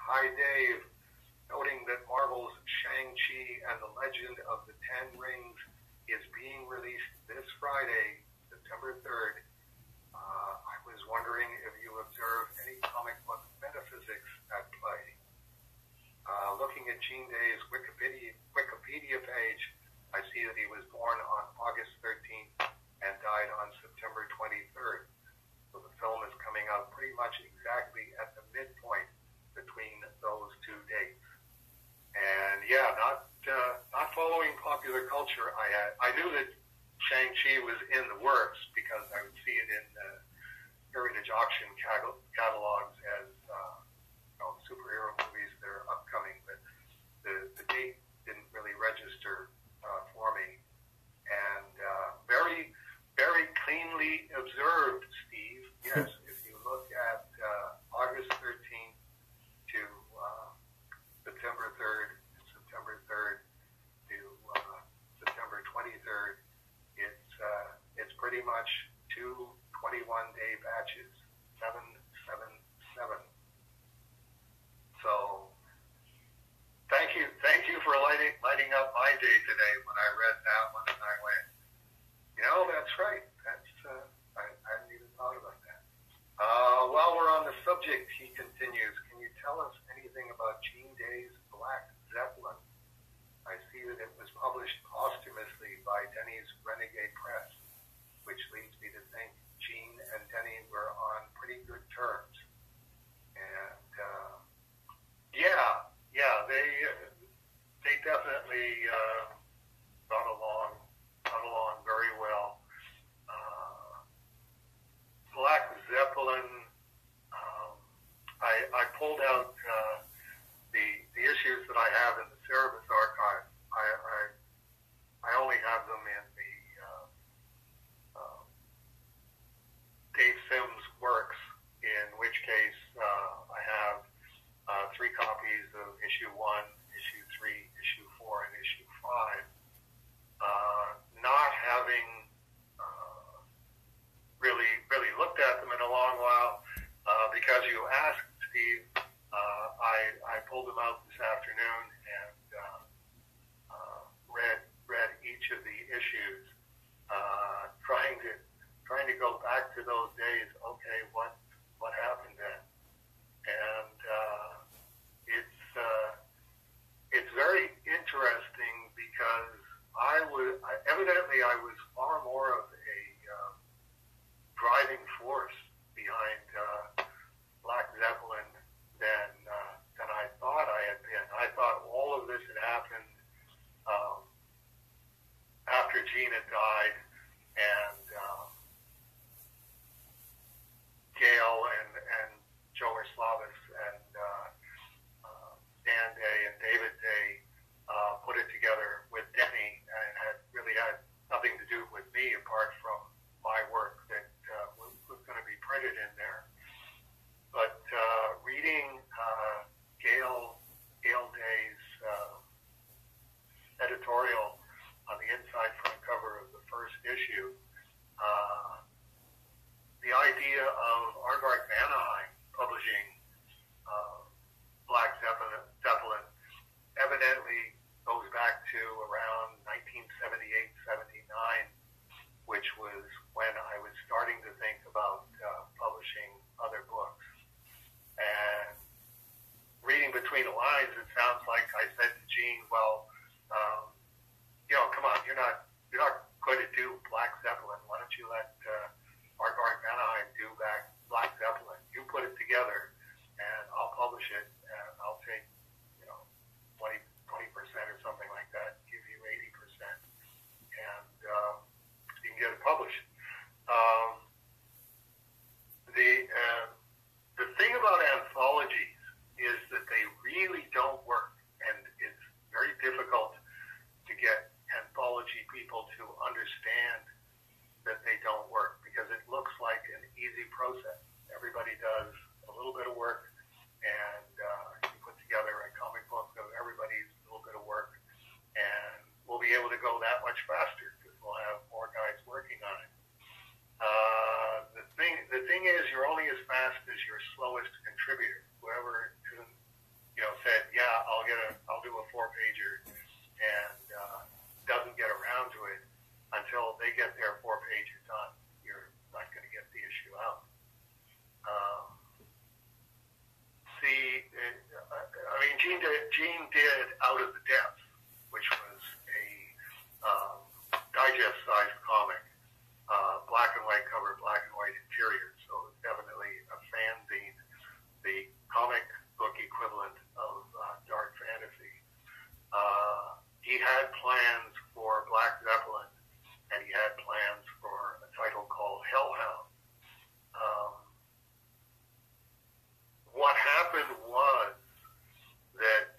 Hi, Dave. Noting that Marvel's Shang-Chi and the Legend of the Ten Rings is being released this Friday, September 3rd. I was wondering if you observe any comic book metaphysics at play. Looking at Gene Deni's Wikipedia page, I see that he was born on August 13th and died on September 23rd. So the film is coming out pretty much exactly at the midpoint between those two dates. And yeah, not following popular culture. I knew that Shang-Chi was in the works because I would see it in the Heritage Auction catalogs as superhero movies that are upcoming, but the date didn't really register for me. And very, very cleanly observed, Steve. Yes, if you look at August 13th to September 3rd, and September 3rd to September 23rd, it's pretty much two 21-day batches, 777. So thank you for lighting up my day today when I read that one, and I went, that's right. I hadn't even thought about that. While we're on the subject, he continues, can you tell us anything about Gene Deni's Black Zeppelin? I see that it was published posthumously by Deni's Renegade Press, which leads me to think Gene and Deni were on pretty good terms. And they definitely got along very well. Black Zeppelin, I pulled out the issues that I have in the Cerebus archive. I only have them in the Dave Sims works, in which case I have 3 copies of issue 1, issue 3, issue 4, and issue 5. Not having really looked at them in a long while, because you asked, Steve, I pulled them out this afternoon and read each of the issues, trying to go back to those days. Okay, what happened then? And it's very interesting because I was far more of a driving force behind Black Zeppelin than I thought I had been. I thought all of this had happened after Gene had died, and Gail and Joe Slavis and Dan Day and David Day put it together with Deni, and it had nothing to do with me apart from my work that was going to be printed in there. But reading Gail Day's editorial on the inside front cover of the first issue, the idea of Aardvark Anaheim publishing Black Zeppelin evidently goes back to around 1978-79, which was when I was starting to think about publishing other books. And reading between the lines, it sounds like I said to Gene, well, come on, you're not going to do Black Zeppelin. Why don't you let Aardvark Anaheim do Black Zeppelin? You put it together, and I'll publish it, and I'll take 20% or something like that, give you 80%, and you can get it published. The thing about anthologies is that they really don't work, and it's very difficult to get anthology people to understand that they don't work, because it looks like an easy process. Everybody does a little bit of work, and you put together a comic book of everybody's little bit of work, and we'll be able to go that much faster because we'll have more guys working on it. The thing is, you're only as fast as your slowest contributor. Whoever isn't Gene did Out of the Depths, which was a digest-sized comic, black and white cover, black and white interior, so it's definitely a fanzine, the comic book equivalent of dark fantasy. He had plans for Black Zeppelin, and he had plans for a title called Hellhound. What happened was that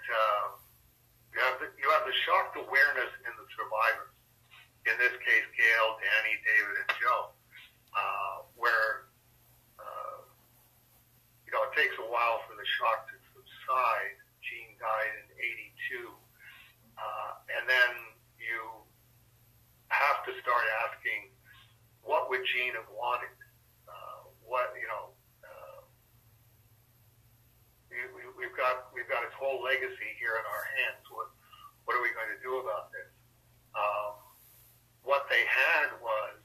you have the shocked awareness in the survivors, in this case, Gail, Danny, David, and Joe, where it takes a while for the shock to subside. Gene died in '82, and then you have to start asking, what would Gene have wanted? We've got his whole legacy here in our hands. What are we going to do about this? What they had was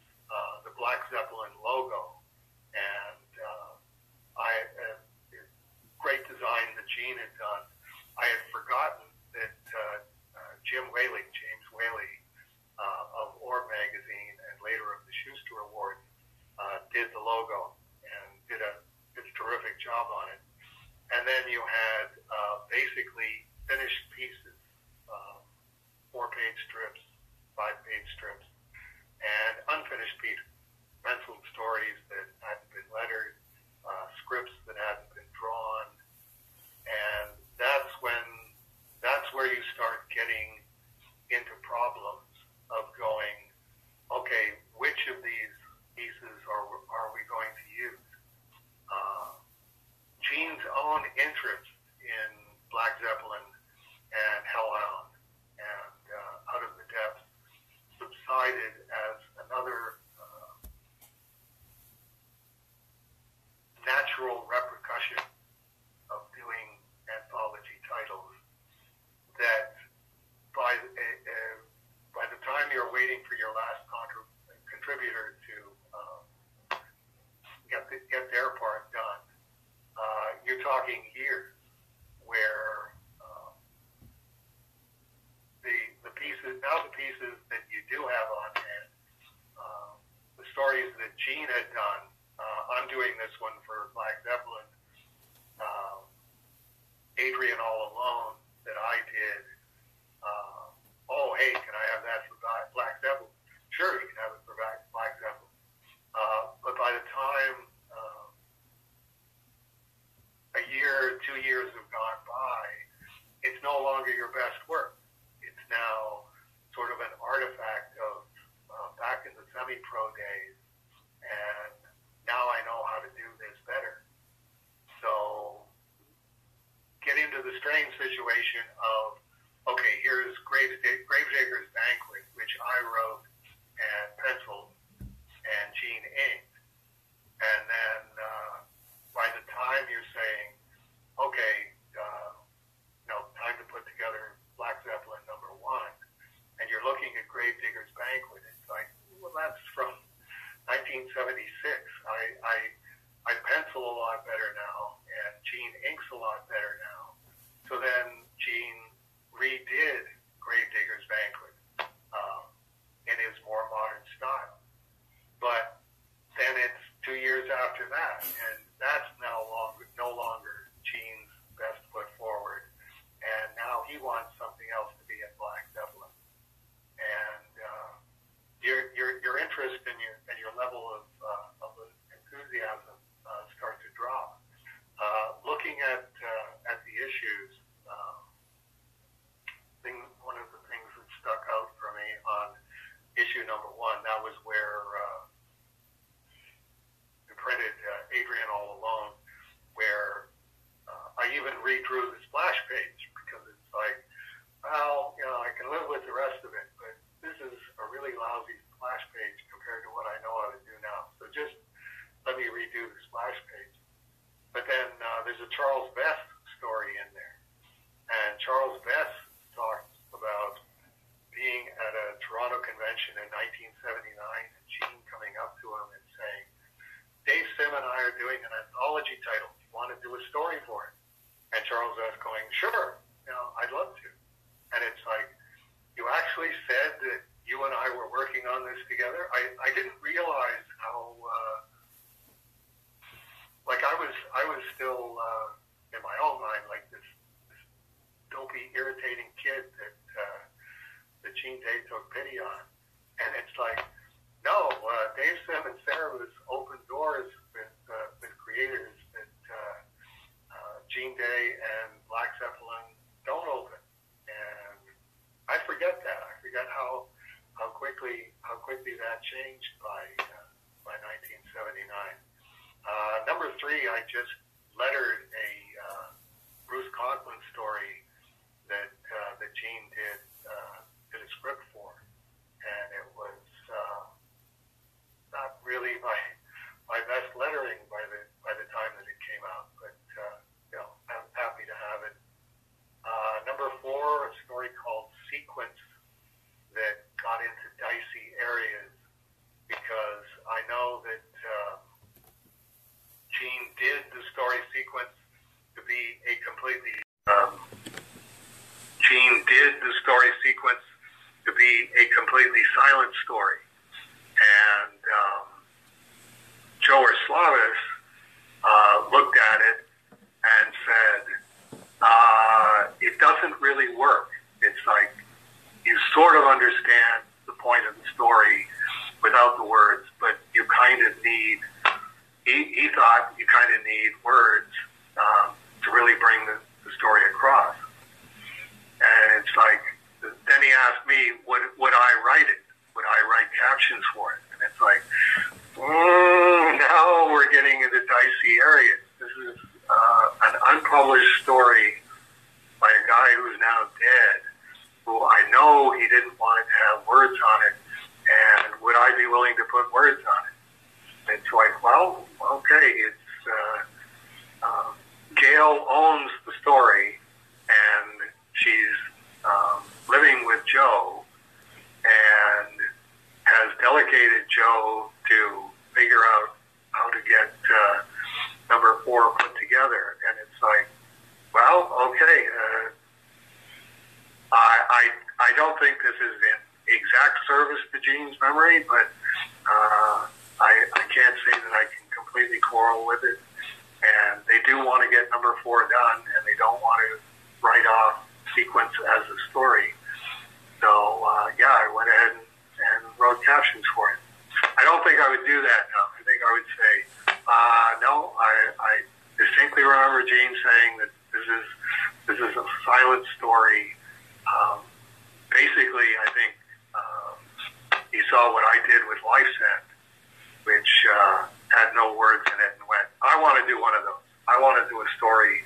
the Black Zeppelin logo, and great design that Gene had done. I had forgotten that James Whaley of Orb magazine and later of the Schuster Award did the logo and did a terrific job on it. And then you had basically finished pieces, 4-page strips, 5-page strips, and unfinished pieces, penciled stories that hadn't been lettered, scripts that hadn't been drawn, and that's where you start getting into problems of going, okay, which of these pieces are we going to use? Gene's own interest in Black Zeppelin and Hellhound and Out of the Depths subsided as another natural repercussion of doing anthology titles, that by the time you're waiting for your last contributor to get their part done, you're talking years where the pieces that you do have on hand, the stories that Gene had done. I'm doing this one for Black Zeppelin. Adrian All Alone that I did. Hey, can I have that for Black Zeppelin? Sure, you can have it for Black Zeppelin. But by the time a year, 2 years have gone by, it's no longer your best work. It's now sort of an artifact of back in the semi-pro days, and now I know how to do this better. So get into the strange situation of, okay, here's Gravedigger's Banquet, which I wrote and penciled and Gene inked. And then by the time you're saying, okay, time to put together Black Zeppelin #1, and you're looking at Gravedigger's Banquet, it's like, well, that's from 1976. I pencil a lot better now, and Gene inks a lot better now. So then Gene redid Gravedigger's Banquet in his more modern style. But then it's 2 years after that, and that's now no longer Gene's best foot forward. And now he wants something else to be in Black Zeppelin. And your interest and your level of enthusiasm start to drop. Looking at the issues, one of the things that stuck out for me on issue #1, that was where we printed Adrian All Alone, where I even redrew the splash page because it's like, well, I can live with the rest of it, but this is a really lousy splash page compared to what I know how to do now. So just let me redo the splash page. But then there's a Charles Best story in there. And Charles Best talks about being at a Toronto convention in 1979 and Gene coming up to him and saying, Dave Sim and I are doing an anthology title. Do you want to do a story for it? And Charles Best going, sure. I'd love to. And it's like, you actually said that you and I were working on this together. I didn't realize how, I was still in my own mind like this dopey, irritating kid that Gene Day took pity on. And it's like, no, Dave, Sam, and Sarah's open doors with creators that Gene Day and Black Zeppelin don't open. And I forget that. I forget how quickly that changed by 1979. Number 3, I just lettered a Bruce Conklin story that Gene did a script for, and it was not really my best lettering by the time that it came out, but I'm happy to have it. Number 4, a story called Sequence that got into dicey areas because I know that Gene did the story Sequence to be a completely silent story, and Joe Orslavis looked at it and said, it doesn't really work. It's like you sort of understand the point of the story without the words, but you kind of need, he thought you kind of need words to really bring the story across. And it's like, then he asked me, would I write it? Would I write captions for it? And it's like, now we're getting into dicey areas. This is an unpublished story by a guy who's now dead, who I know he didn't want it to have words on it, and would I be willing to put words on it? And it's like, well, okay, it's Gail owns the story, and she's living with Joe, and has delegated Joe to figure out how to get number 4 put together. And it's like, well, okay, I don't think this is in exact service to Gene's memory, but I can't say that I can completely quarrel with it. And they do want to get number 4 done, and they don't want to write off Sequence as a story. So, I went ahead and wrote captions for it. I don't think I would do that now. I think I would say, no, I distinctly remember Gene saying that this is a silent story. Basically, I think he saw what I did with Life's End, which had no words in it, and went, I want to do one of those. I want to do a story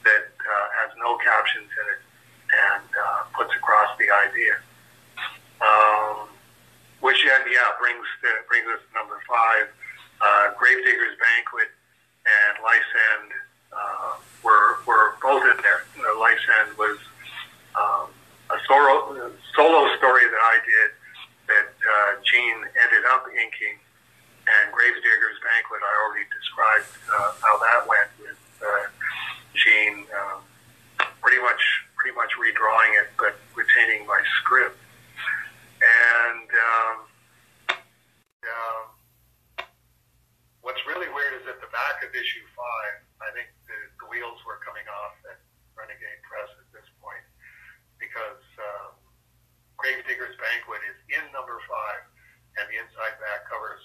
that has no captions in it and puts across the idea. Which brings us to number 5. Gravedigger's Banquet and Life's End were both in there. Life's End was a solo story that I did that Gene ended up inking, and Gravedigger's Banquet I already described how that went with Gene pretty much redrawing it but retaining my script. And what's really weird is at the back of issue 5, I think the wheels were coming off at Renegade Press at this point, because Gravedigger's Banquet is in number 5, and the inside back cover